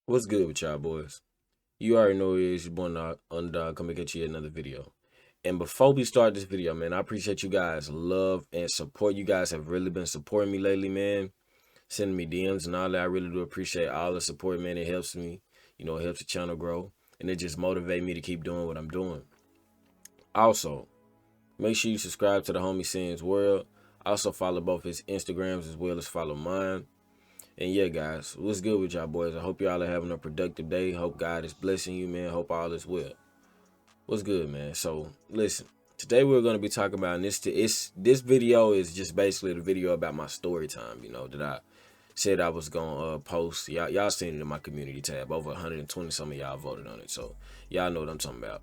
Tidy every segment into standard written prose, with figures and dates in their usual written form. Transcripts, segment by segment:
What's good with y'all boys? You already know it is your boy Underdog coming at you another video. And before we start this video, man, I appreciate you guys' love and support. You guys have really been supporting me lately, man. Sending me DMs and all that. I really do appreciate all the support, man. It helps me. It helps the channel grow. And it just motivates me to keep doing what I'm doing. Also, make sure you subscribe to the homie Sin's World. Also follow both his Instagrams as well as follow mine. And yeah, guys, what's good with y'all boys? I hope y'all are having a productive day. Hope God is blessing you, man. Hope all is well. What's good, man? So, listen. Today we're going to be talking about this video is just basically the video about my story time, that I said I was going to post. Y'all seen it in my community tab. Over 120 some of y'all voted on it. So, y'all know what I'm talking about.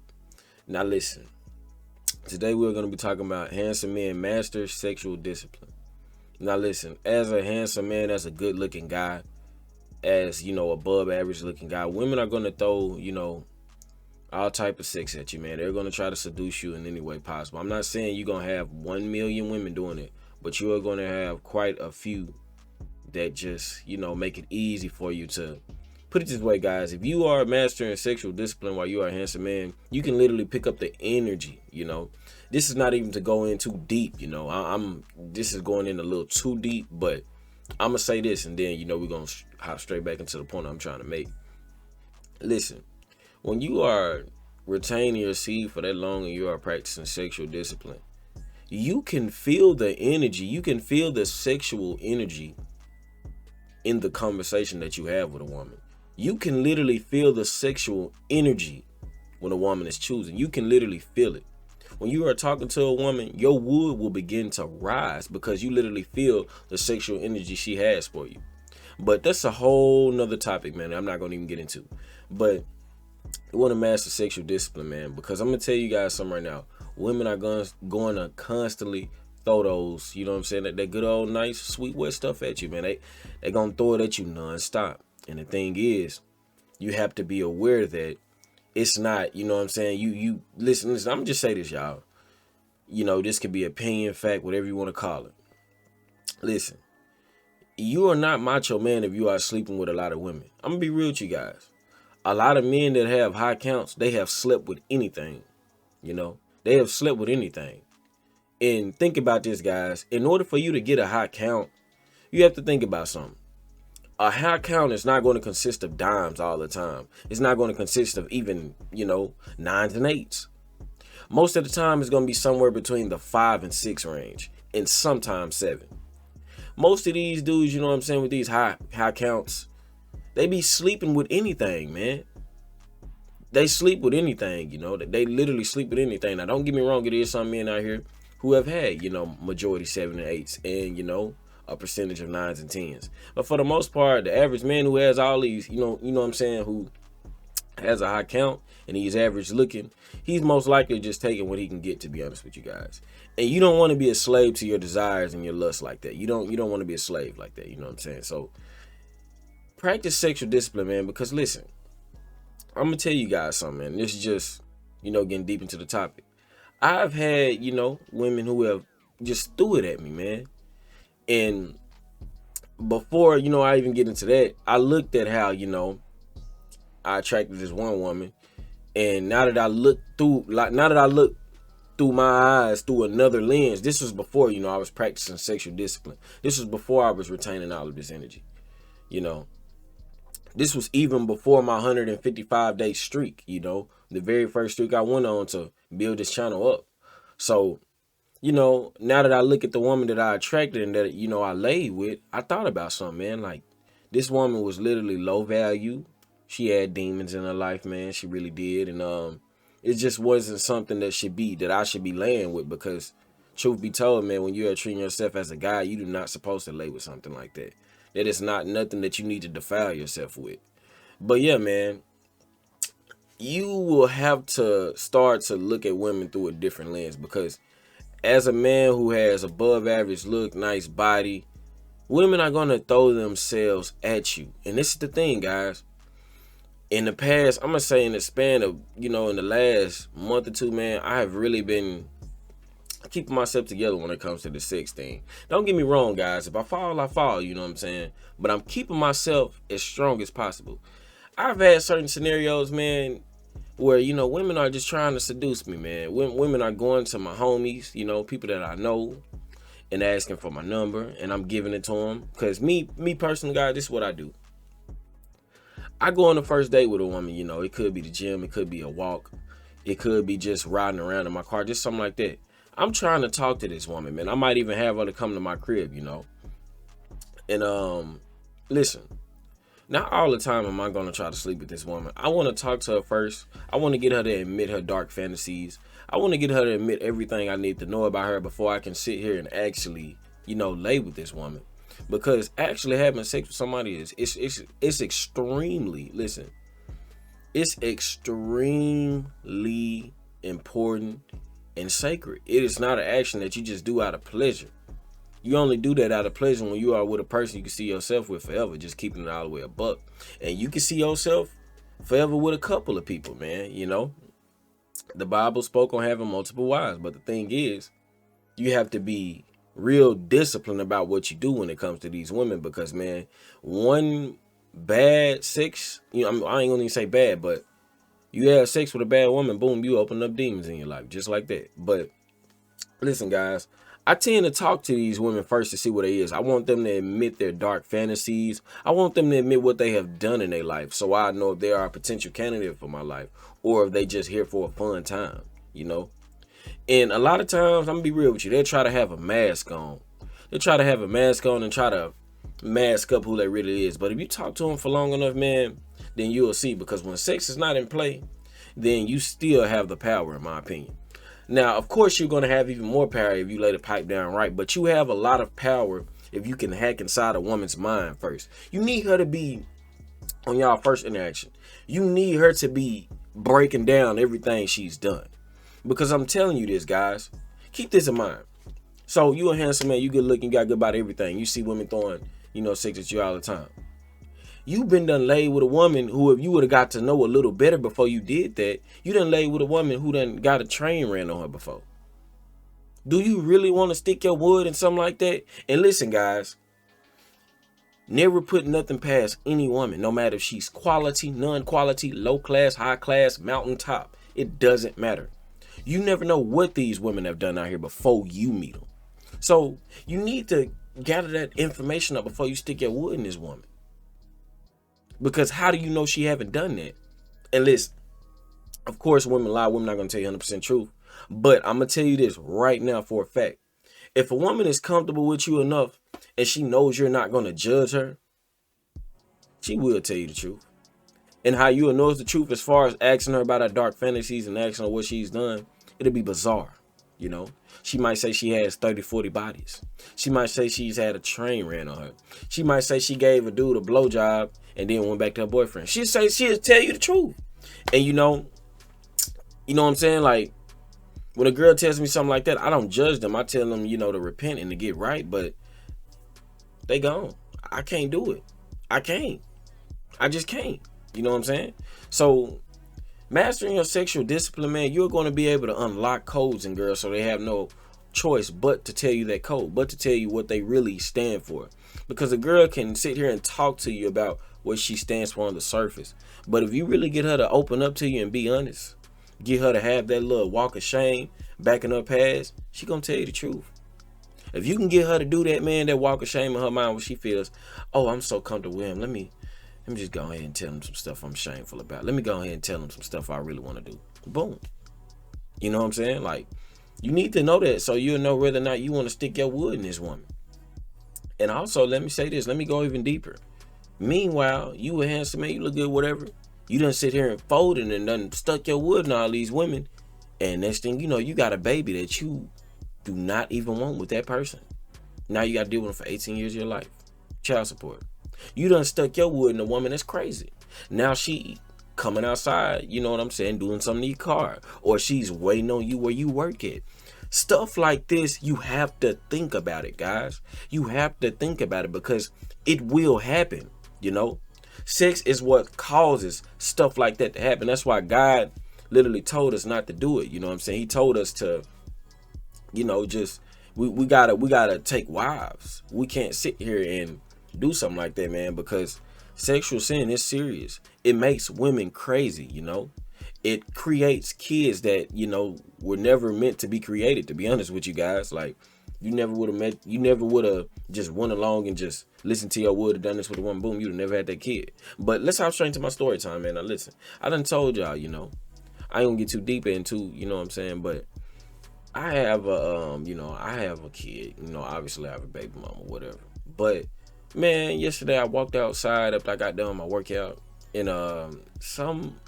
Now, listen. Today we're going to be talking about handsome men master sexual discipline. Now listen, as a handsome man, as a good looking guy, as above average looking guy, women are gonna throw, all type of sex at you, man. They're gonna try to seduce you in any way possible. I'm not saying you're gonna have 1 million women doing it, but you are gonna have quite a few that just, make it easy for you to put it this way, guys. If you are mastering sexual discipline while you are a handsome man, you can literally pick up the energy, This is not even to go in too deep, this is going in a little too deep, but I'm gonna say this and then we're gonna hop straight back into the point I'm trying to make. Listen, when you are retaining your seed for that long and you are practicing sexual discipline, you can feel the energy, you can feel the sexual energy in the conversation that you have with a woman. You can literally feel the sexual energy when a woman is choosing. You can literally feel it. When you are talking to a woman, your wood will begin to rise because you literally feel the sexual energy she has for you. But that's a whole nother topic, man. I'm not going to even get into. But you want to master sexual discipline, man, because I'm going to tell you guys something right now. Women are going to constantly throw those, you know what I'm saying, that good old nice, sweet, wet stuff at you, man. They going to throw it at you nonstop. And the thing is, you have to be aware that it's not, you know what I'm saying? You listen, I'm gonna just say this, y'all. This could be opinion, fact, whatever you want to call it. Listen, you are not macho man if you are sleeping with a lot of women. I'm gonna be real with you guys. A lot of men that have high counts, they have slept with anything. They have slept with anything. And think about this, guys. In order for you to get a high count, you have to think about something. A high count is not going to consist of dimes all the time. It's not going to consist of even, nines and eights. Most of the time, it's going to be somewhere between the 5 and 6 range, and sometimes 7. Most of these dudes, you know what I'm saying, with these high counts, they be sleeping with anything, man. They sleep with anything, They literally sleep with anything. Now, don't get me wrong, it is some men out here who have had, majority 7 and 8s, and, a percentage of 9s and 10s. But for the most part, the average man who has all these, you know what I'm saying, who has a high count and he's average looking, he's most likely just taking what he can get, to be honest with you guys. And you don't want to be a slave to your desires and your lusts like that. You don't want to be a slave like that, you know what I'm saying? So practice sexual discipline, man, because listen, I'm gonna tell you guys something, man. This is just, getting deep into the topic. I've had, women who have just threw it at me, man. And before, I even get into that, I looked at how, I attracted this one woman. And now that I look through my eyes through another lens, this was before, I was practicing sexual discipline. This was before I was retaining all of this energy. This was even before my 155-day streak, the very first streak I went on to build this channel up. So, now that I look at the woman that I attracted and that, I laid with, I thought about something, man. Like, this woman was literally low value. She had demons in her life, man. She really did. And it just wasn't something that I should be laying with, because truth be told, man, when you are treating yourself as a guy, you're not supposed to lay with something like that. That is not nothing that you need to defile yourself with. But yeah, man, you will have to start to look at women through a different lens, because as a man who has above average look, nice body, women are going to throw themselves at you. And this is the thing, guys. In the past, I'm going to say in the span of, in the last month or two, man, I have really been keeping myself together when it comes to the sex thing. Don't get me wrong, guys. If I fall, I fall, you know what I'm saying? But I'm keeping myself as strong as possible. I've had certain scenarios, man, where, you know, women are just trying to seduce me, man. Women are going to my homies, you know, people that I know, and asking for my number, and I'm giving it to them. Because me personally, guys, this is what I do. I go on the first date with a woman, you know, it could be the gym, it could be a walk, it could be just riding around in my car, just something like that. I'm trying to talk to this woman, man. I might even have her to come to my crib, you know. And listen, not all the time am I gonna try to sleep with this woman. I want to talk to her first. I want to get her to admit her dark fantasies. I want to get her to admit everything I need to know about her before I can sit here and actually, you know, lay with this woman. Because actually having sex with somebody it's extremely, listen, it's extremely important and sacred. It is not an action that you just do out of pleasure. You only do that out of pleasure when you are with a person you can see yourself with forever, just keeping it all the way a buck. And you can see yourself forever with a couple of people, man. You know, the Bible spoke on having multiple wives, but the thing is, you have to be real disciplined about what you do when it comes to these women, because, man, one bad sex, you know, I ain't gonna even say bad, but you have sex with a bad woman, boom, you open up demons in your life, just like that. But listen, guys, I tend to talk to these women first to see what they is. I want them to admit their dark fantasies. I want them to admit what they have done in their life, so I know if they are a potential candidate for my life or if they just here for a fun time, you know. And a lot of times, I'm gonna be real with you, they'll try to have a mask on. They'll try to have a mask on and try to mask up who they really is. But if you talk to them for long enough, man, then you'll see. Because when sex is not in play, then you still have the power, in my opinion. Now, of course, you're going to have even more power if you lay the pipe down right. But you have a lot of power if you can hack inside a woman's mind first. You need her to be, on y'all first interaction, you need her to be breaking down everything she's done. Because I'm telling you this, guys, keep this in mind. So you a handsome man, you good looking, you got good about everything. You see women throwing, you know, sex at you all the time. You've been done laid with a woman who, if you would have got to know a little better before you did that, you done laid with a woman who done got a train ran on her before. Do you really want to stick your wood in something like that? And listen, guys, never put nothing past any woman, no matter if she's quality, non-quality, low class, high class, mountaintop. It doesn't matter. You never know what these women have done out here before you meet them. So you need to gather that information up before you stick your wood in this woman. Because how do you know she haven't done that? And listen, of course, women lie. Women not going to tell you 100% truth. But I'm going to tell you this right now for a fact. If a woman is comfortable with you enough and she knows you're not going to judge her, she will tell you the truth. And how you will know the truth as far as asking her about her dark fantasies and asking her what she's done, it'll be bizarre, you know. She might say she has 30, 40 bodies. She might say she's had a train ran on her. She might say she gave a dude a blowjob and then went back to her boyfriend. She'll tell you the truth. And you know what I'm saying? Like, when a girl tells me something like that, I don't judge them. I tell them, you know, to repent and to get right, but they gone. I can't do it. I can't. I just can't. You know what I'm saying? So mastering your sexual discipline, man, you're going to be able to unlock codes in girls so they have no choice but to tell you that code, but to tell you what they really stand for. Because a girl can sit here and talk to you about what she stands for on the surface. But if you really get her to open up to you and be honest, get her to have that little walk of shame backing her past, she going to tell you the truth. If you can get her to do that, man, that walk of shame in her mind where she feels, oh, I'm so comfortable with him. Let me just go ahead and tell him some stuff I'm shameful about. Let me go ahead and tell him some stuff I really want to do. Boom. You know what I'm saying? Like, you need to know that so you'll know whether or not you want to stick your wood in this woman. And also, let me say this. Let me go even deeper. Meanwhile, you a handsome man, you look good, whatever. You done sit here and folded and done stuck your wood in all these women. And next thing you know, you got a baby that you do not even want with that person. Now you got to deal with them for 18 years of your life. Child support. You done stuck your wood in a woman that's crazy. Now she coming outside, you know what I'm saying, doing something in your car. Or she's waiting on you where you work at. Stuff like this, you have to think about it, guys. You have to think about it because it will happen, you know. Sex is what causes stuff like that to happen. That's why God literally told us not to do it. You know what I'm saying? He told us to, you know, just, we gotta take wives. We can't sit here and do something like that, man, because Sexual sin is serious. It makes women crazy, you know. It creates kids that, you know, were never meant to be created, to be honest with you guys. Like, you never would have just went along and just listened to your would have done this with a woman, boom, you'd have never had that kid. But let's hop straight into my story time, man. Now listen, I done told y'all, you know, I ain't gonna get too deep into, you know what I'm saying, but I have a I have a kid, you know, obviously I have a baby mama, whatever. But man, yesterday I walked outside after I got done my workout, and some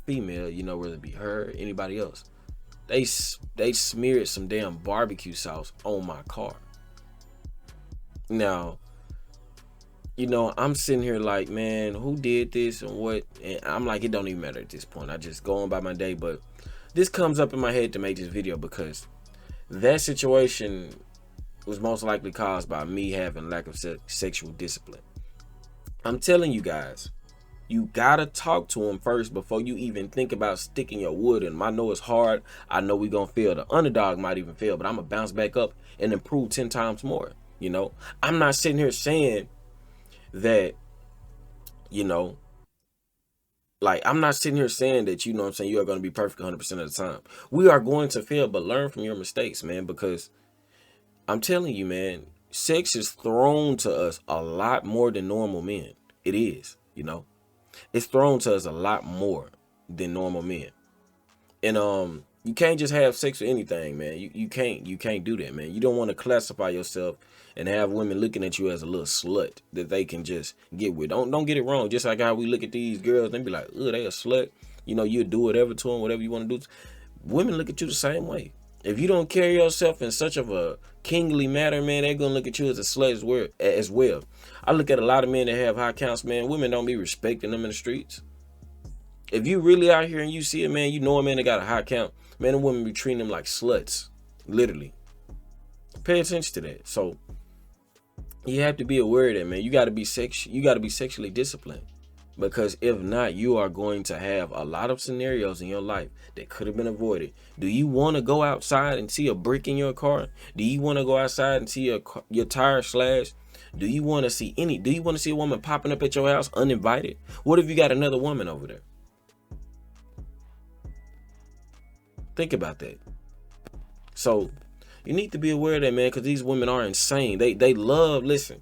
female, you know, whether it be her, anybody else, they smeared some damn barbecue sauce on my car. Now, you know, I'm sitting here like, man, who did this and what? And I'm like, it don't even matter at this point. I just go on by my day. But this comes up in my head to make this video because that situation was most likely caused by me having lack of sexual discipline. I'm telling you guys, you gotta talk to him first before you even think about sticking your wood in him. I know it's hard. I know we gonna fail. The underdog might even fail, but I'm gonna bounce back up and improve 10 times more. You know, I'm not sitting here saying that, you know, like, I'm not sitting here saying that, you know what I'm saying, you are going to be perfect 100% of the time. We are going to fail, but learn from your mistakes, man, because I'm telling you, man, sex is thrown to us a lot more than normal men. It is, you know. It's thrown to us a lot more than normal men. And you can't just have sex with anything, man. You can't do that, man. You don't want to classify yourself and have women looking at you as a little slut that they can just get with. Don't get it wrong. Just like how we look at these girls, they be like, "Oh, they a slut." You know, you do whatever to them, whatever you want to do. Women look at you the same way. If you don't carry yourself in such of a kingly manner, man, they're gonna look at you as a slut as well. I look at a lot of men that have high counts, man. Women don't be respecting them in the streets. If you really out here and you see a man, you know a man that got a high count, man, and women be treating them like sluts. Literally. Pay attention to that. So you have to be aware of that, man. You gotta be sexually disciplined. Because if not, you are going to have a lot of scenarios in your life that could have been avoided. Do you want to go outside and see a brick in your car? Do you want to go outside and see your tire slashed? Do you want to see a woman popping up at your house uninvited? What if you got another woman over there? Think about that. So you need to be aware of that, man, because these women are insane. They love, listen,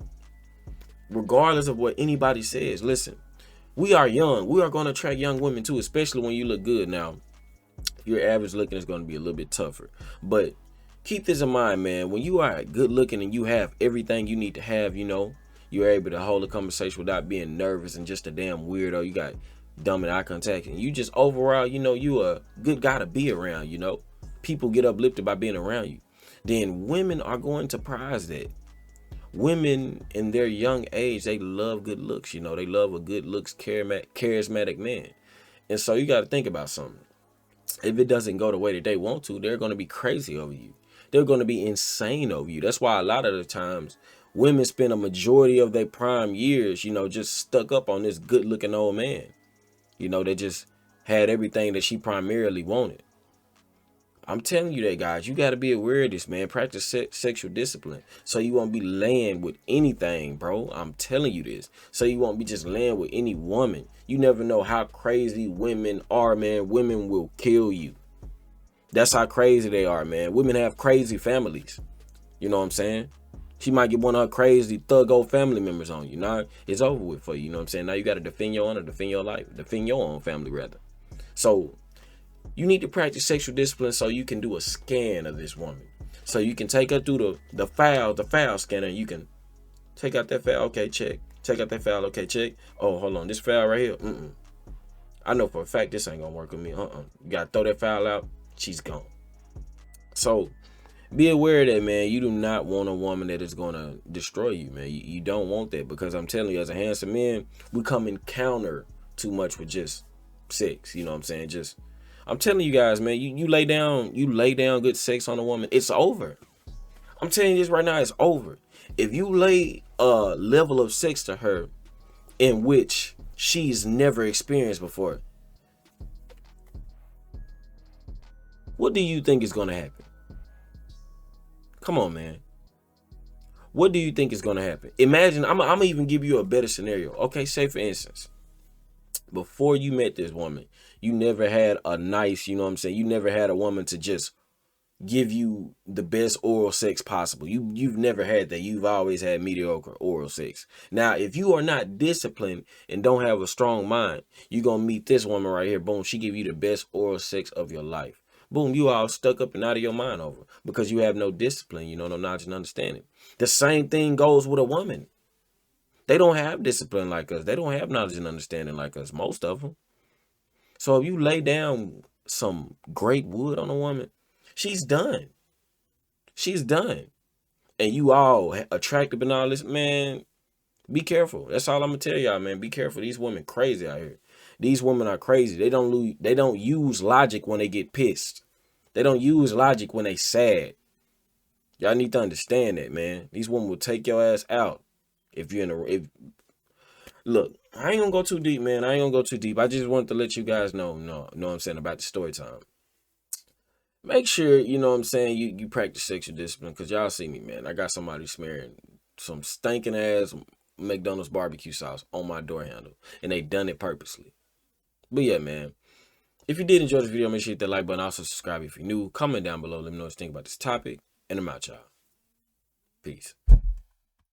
regardless of what anybody says, listen, we are young. We are going to attract young women too, especially when you look good. Now, if you're average looking, it's going to be a little bit tougher. But keep this in mind, man. When you are good looking and you have everything you need to have, you know, you're able to hold a conversation without being nervous and just a damn weirdo. You got dumb and eye contact, and you just overall, you know, you a good guy to be around. You know, people get uplifted by being around you. Then women are going to prize that. Women in their young age, they love good looks. You know, they love a good looks, charismatic man. And so you got to think about something. If it doesn't go the way that they want to, they're going to be crazy over you. They're going to be insane over you. That's why a lot of the times women spend a majority of their prime years, you know, just stuck up on this good looking old man. You know, they just had everything that she primarily wanted. I'm telling you that, guys. You got to be aware of this, man. Practice sexual discipline so you won't be laying with anything, bro. I'm telling you this. So you won't be just laying with any woman. You never know how crazy women are, man. Women will kill you. That's how crazy they are, man. Women have crazy families. You know what I'm saying? She might get one of her crazy thug old family members on you. Now it's over with for you. You know what I'm saying? Now you got to defend your honor, defend your life, defend your own family, rather. So you need to practice sexual discipline so you can do a scan of this woman. So you can take her through the file scanner. You can take out that file. Okay, check. Take out that file. Okay, check. Oh, hold on. This file right here. I know for a fact this ain't going to work with me. You got to throw that file out. She's gone. So be aware of that, man. You do not want a woman that is going to destroy you, man. You don't want that, because I'm telling you, as a handsome man, we come encounter too much with just sex. You know what I'm saying? I'm telling you guys, man, you lay down good sex on a woman, it's over. I'm telling you this right now, it's over. If you lay a level of sex to her in which she's never experienced before, what do you think is going to happen? Come on, man. what do you think is gonna happen? Imagine, I'm gonna even give you a better scenario. Okay, say for instance, before you met this woman, you never had a nice, you know what I'm saying? You never had a woman to just give you the best oral sex possible. You've never had that. You've always had mediocre oral sex. Now, if you are not disciplined and don't have a strong mind, you're gonna meet this woman right here. Boom, she give you the best oral sex of your life. Boom, you all stuck up and out of your mind over because you have no discipline, you know, no knowledge and understanding. The same thing goes with a woman. They don't have discipline like us. They don't have knowledge and understanding like us, most of them. So if you lay down some great wood on a woman, she's done. She's done. And you all attractive and all this, man, be careful. That's all I'm gonna tell y'all, man. Be careful. These women crazy out here. These women are crazy. They don't use logic when they get pissed. They don't use logic when they sad. Y'all need to understand that, man. These women will take your ass out if you're in a look, I ain't gonna go too deep, man. I ain't gonna go too deep. I just wanted to let you guys know what I'm saying, about the story time. Make sure, you know what I'm saying, you practice sexual discipline, because y'all see me, man. I got somebody smearing some stinking ass McDonald's barbecue sauce on my door handle, and they done it purposely. But yeah, man, if you did enjoy this video, make sure you hit that like button. Also subscribe if you're new. Comment down below. Let me know what you think about this topic. And I'm out, y'all. Peace.